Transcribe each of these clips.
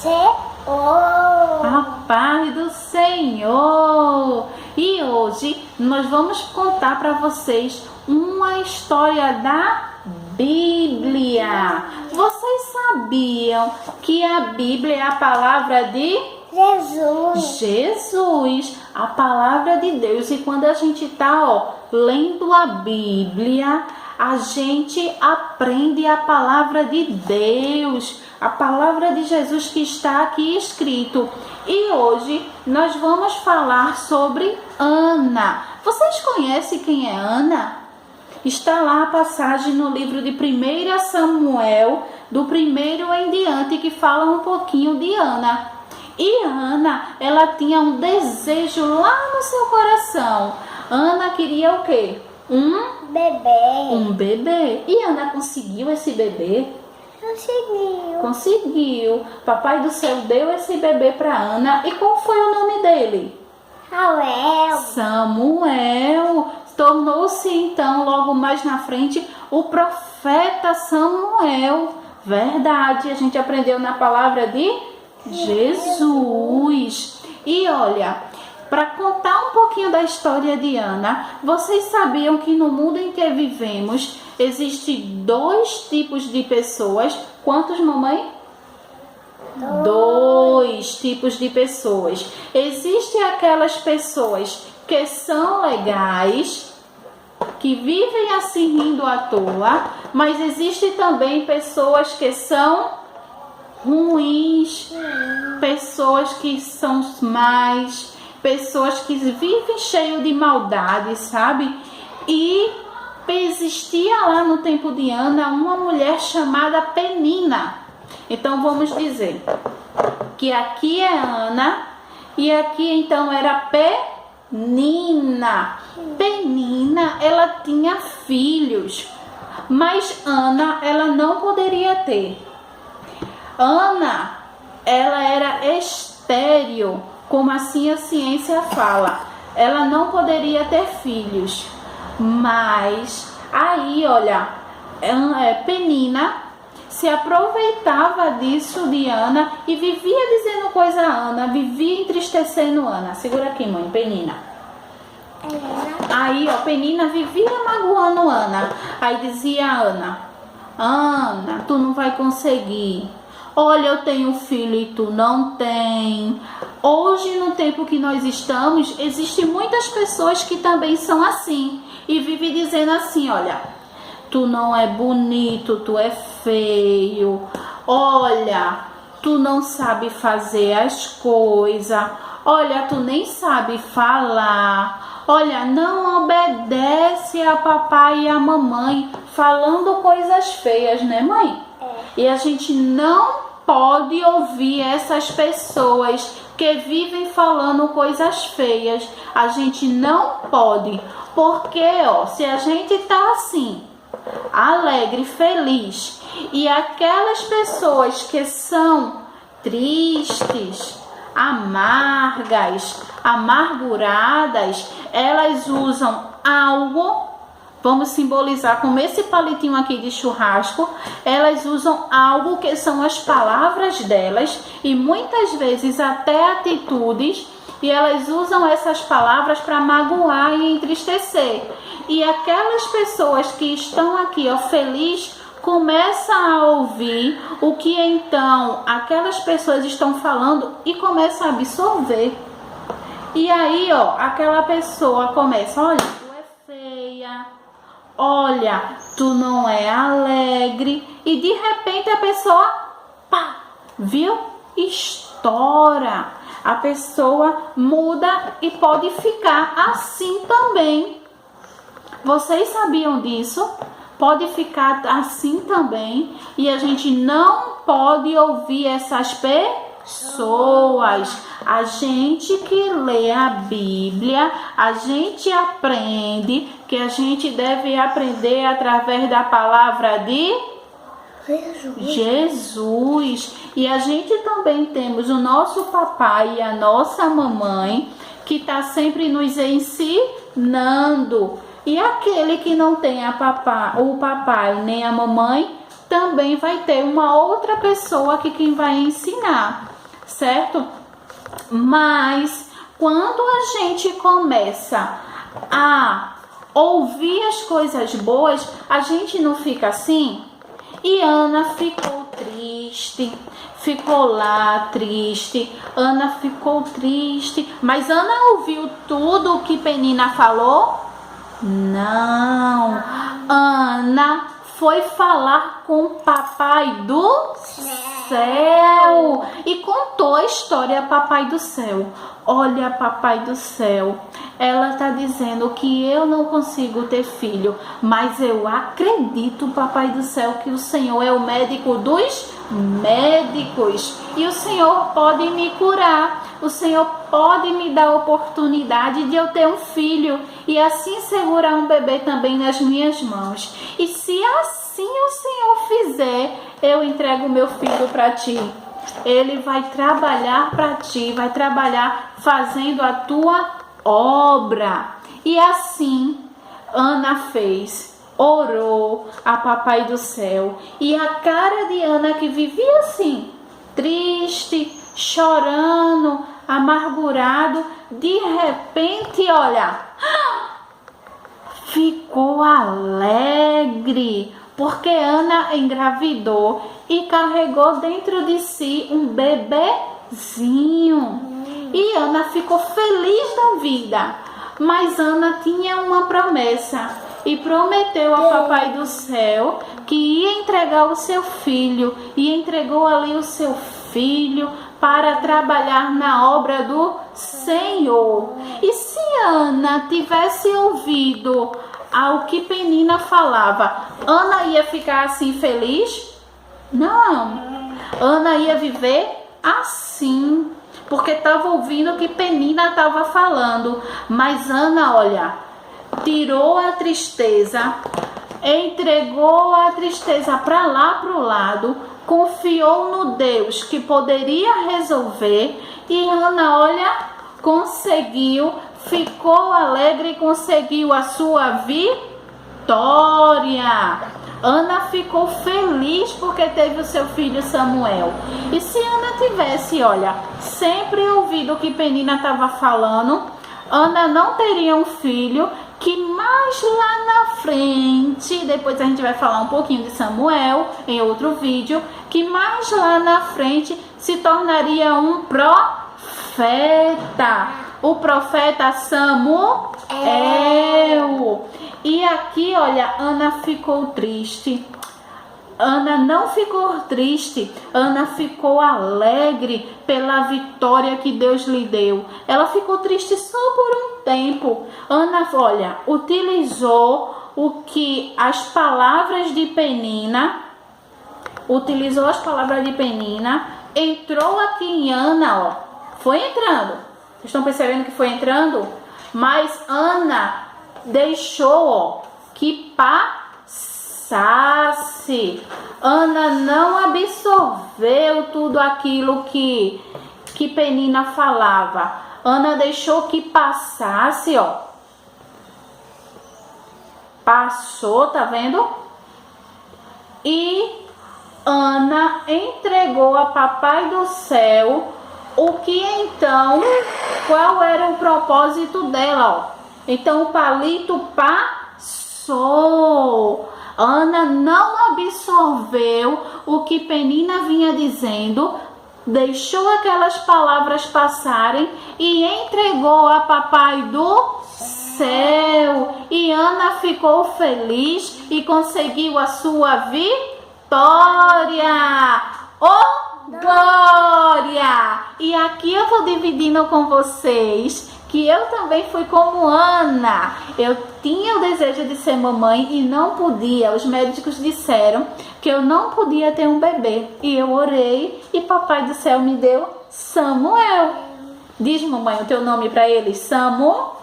Senhor. A paz do Senhor. E hoje nós vamos contar para vocês uma história da Bíblia. Vocês sabiam que a Bíblia é a palavra de Jesus, a palavra de Deus. E quando a gente está lendo a Bíblia, a gente aprende a palavra de Deus, a palavra de Jesus que está aqui escrito. E hoje nós vamos falar sobre Ana. Vocês conhecem quem é Ana? Está lá a passagem no livro de 1 Samuel, do 1º em diante, que fala um pouquinho de Ana. E Ana, ela tinha um desejo lá no seu coração. Ana queria o quê? Um bebê. E Ana conseguiu esse bebê? Conseguiu. Papai do céu deu esse bebê para Ana. E qual foi o nome dele? Samuel. Tornou-se então, logo mais na frente, o profeta Samuel. Verdade, a gente aprendeu na palavra de Jesus. E olha, para contar um pouquinho da história de Ana, vocês sabiam que no mundo em que vivemos existem 2 tipos de pessoas? Quantos, mamãe? 2 tipos de pessoas. Existem aquelas pessoas que são legais, que vivem assim rindo à toa, mas existem também pessoas que são ruins, pessoas que são más, pessoas que vivem cheio de maldade, sabe? E existia lá no tempo de Ana uma mulher chamada Penina. Então vamos dizer que aqui é Ana e aqui então era Penina. Penina, ela tinha filhos, mas Ana, ela não poderia ter. Ana, ela era estéril, como assim a ciência fala. Ela não poderia ter filhos. Mas aí, olha, Penina se aproveitava disso de Ana e vivia dizendo coisa a Ana, vivia entristecendo Ana. Segura aqui, mãe, Penina. Aí, Penina vivia magoando Ana. Aí dizia a Ana: Ana, tu não vai conseguir. Olha, eu tenho filho e tu não tem. Hoje, no tempo que nós estamos, existem muitas pessoas que também são assim. E vivem dizendo assim: olha, tu não é bonito, tu é feio. Olha, tu não sabe fazer as coisas. Olha, tu nem sabe falar. Olha, não obedece a papai e a mamãe, falando coisas feias, né, mãe? E a gente não pode ouvir essas pessoas que vivem falando coisas feias. A gente não pode, porque se a gente tá assim, alegre, feliz, e aquelas pessoas que são tristes, amargas, amarguradas, elas usam algo. Vamos simbolizar com esse palitinho aqui de churrasco. Elas usam algo que são as palavras delas e muitas vezes até atitudes, e elas usam essas palavras para magoar e entristecer. E aquelas pessoas que estão aqui, felizes, começam a ouvir o que então aquelas pessoas estão falando e começam a absorver. E aí, aquela pessoa começa: olha, tu é feia. Olha, tu não é alegre. E de repente a pessoa, viu? Estoura. A pessoa muda e pode ficar assim também. Vocês sabiam disso? Pode ficar assim também. E a gente não pode ouvir essas pessoas. A gente que lê a Bíblia, a gente aprende que a gente deve aprender através da palavra de Jesus. E a gente também temos o nosso papai e a nossa mamãe que está sempre nos ensinando. E aquele que não tem o papai nem a mamãe também vai ter uma outra pessoa que quem vai ensinar. certo? Mas quando a gente começa a ouvir as coisas boas, a gente não fica assim? E Ana ficou triste, ficou lá triste, Ana ficou triste, mas Ana ouviu tudo o que Penina falou? Não, Ana foi falar com o papai do céu e contou a história a papai do céu. Olha, papai do céu, ela está dizendo que eu não consigo ter filho, mas eu acredito, papai do céu, que o Senhor é o médico dos médicos e o Senhor pode me curar, o Senhor pode me dar a oportunidade de eu ter um filho e assim segurar um bebê também nas minhas mãos. E se assim o Senhor fizer, eu entrego meu filho para ti. Ele vai trabalhar para ti, vai trabalhar fazendo a tua obra. E assim Ana fez, orou a papai do céu. E a cara de Ana, que vivia assim, triste, chorando, amargurado, de repente, olha, ficou alegre, porque Ana engravidou e carregou dentro de si um bebezinho. E Ana ficou feliz da vida. Mas Ana tinha uma promessa e prometeu a papai do céu que ia entregar o seu filho, e entregou ali o seu filho para trabalhar na obra do Senhor. E se Ana tivesse ouvido ao que Penina falava, Ana ia ficar assim feliz? Não. Ana ia viver assim, porque estava ouvindo o que Penina estava falando. Mas Ana, olha, tirou a tristeza, entregou a tristeza para lá, para o lado, confiou no Deus que poderia resolver. E Ana, olha, conseguiu, ficou alegre e conseguiu a sua vitória. Ana ficou feliz porque teve o seu filho Samuel. E se Ana tivesse, olha, sempre ouvido o que Penina estava falando, Ana não teria um filho que mais lá na frente, depois a gente vai falar um pouquinho de Samuel em outro vídeo, que mais lá na frente se tornaria um profeta. O profeta Samuel. E aqui, olha, Ana ficou triste. Ana não ficou triste, Ana ficou alegre pela vitória que Deus lhe deu. Ela ficou triste só por um tempo. Ana, olha, utilizou as palavras de Penina, entrou aqui em Ana, ó, foi entrando. Vocês estão percebendo que foi entrando? Mas Ana deixou, ó, que passasse. Ana não absorveu tudo aquilo que Penina falava. Ana deixou que passasse, ó. Passou, tá vendo? E Ana entregou a papai do céu o que então, qual era o propósito dela, ó. Então o palito passou. Ana não absorveu o que Penina vinha dizendo, deixou aquelas palavras passarem e entregou a papai do céu. E Ana ficou feliz e conseguiu a sua vitória. Oh, glória! E aqui eu vou dividindo com vocês que eu também fui como Ana. Eu tinha o desejo de ser mamãe e não podia. Os médicos disseram que eu não podia ter um bebê. E eu orei e papai do céu me deu Samuel. Diz, mamãe, o teu nome para ele? Samuel.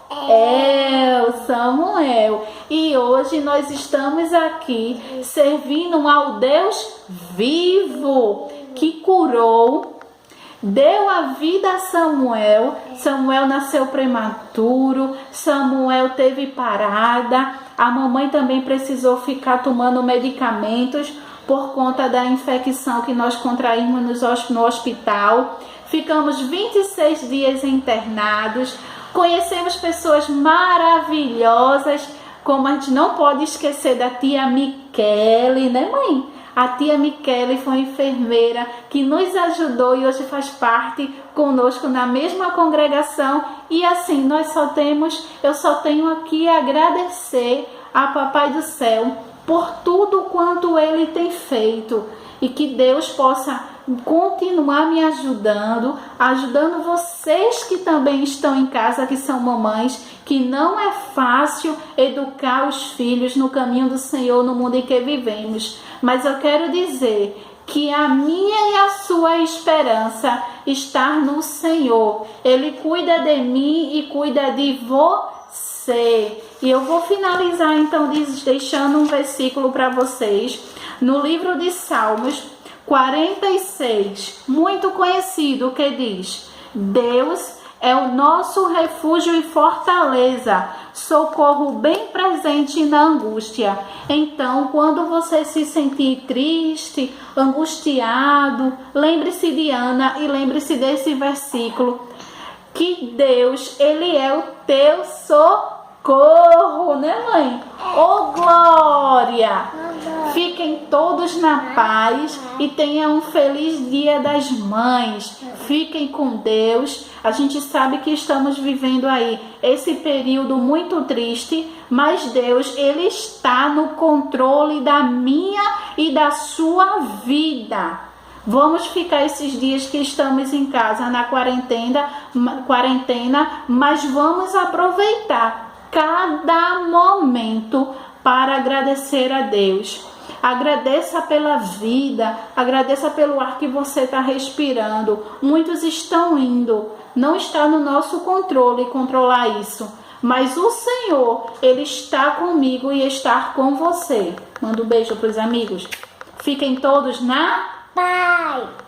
E hoje nós estamos aqui servindo ao Deus vivo que curou, deu a vida a Samuel. Samuel nasceu prematuro, Samuel teve parada, a mamãe também precisou ficar tomando medicamentos por conta da infecção que nós contraímos no hospital. Ficamos 26 dias internados. Conhecemos pessoas maravilhosas, como a gente não pode esquecer da tia Michele, né, mãe? A tia Michele foi enfermeira que nos ajudou e hoje faz parte conosco na mesma congregação. E assim, eu só tenho aqui a agradecer a Papai do Céu por tudo quanto Ele tem feito. E que Deus possa continuar me ajudando vocês que também estão em casa, que são mamães, que não é fácil educar os filhos no caminho do Senhor no mundo em que vivemos. Mas eu quero dizer que a minha e a sua esperança está no Senhor. Ele cuida de mim e cuida de você. E eu vou finalizar então deixando um versículo para vocês no livro de Salmos 46, muito conhecido, que diz: Deus é o nosso refúgio e fortaleza, socorro bem presente na angústia. Então, quando você se sentir triste, angustiado, lembre-se de Ana e lembre-se desse versículo, que Deus, Ele é o teu socorro, né, mãe? Oh, glória! Fiquem todos na paz e tenham um feliz Dia das Mães. Fiquem com Deus. A gente sabe que estamos vivendo aí esse período muito triste, mas Deus, Ele está no controle da minha e da sua vida. Vamos ficar esses dias que estamos em casa na quarentena, mas vamos aproveitar cada momento para agradecer a Deus. Agradeça pela vida, agradeça pelo ar que você está respirando. Muitos estão indo, não está no nosso controle controlar isso, mas o Senhor, Ele está comigo e está com você. Manda um beijo para os amigos. Fiquem todos na paz.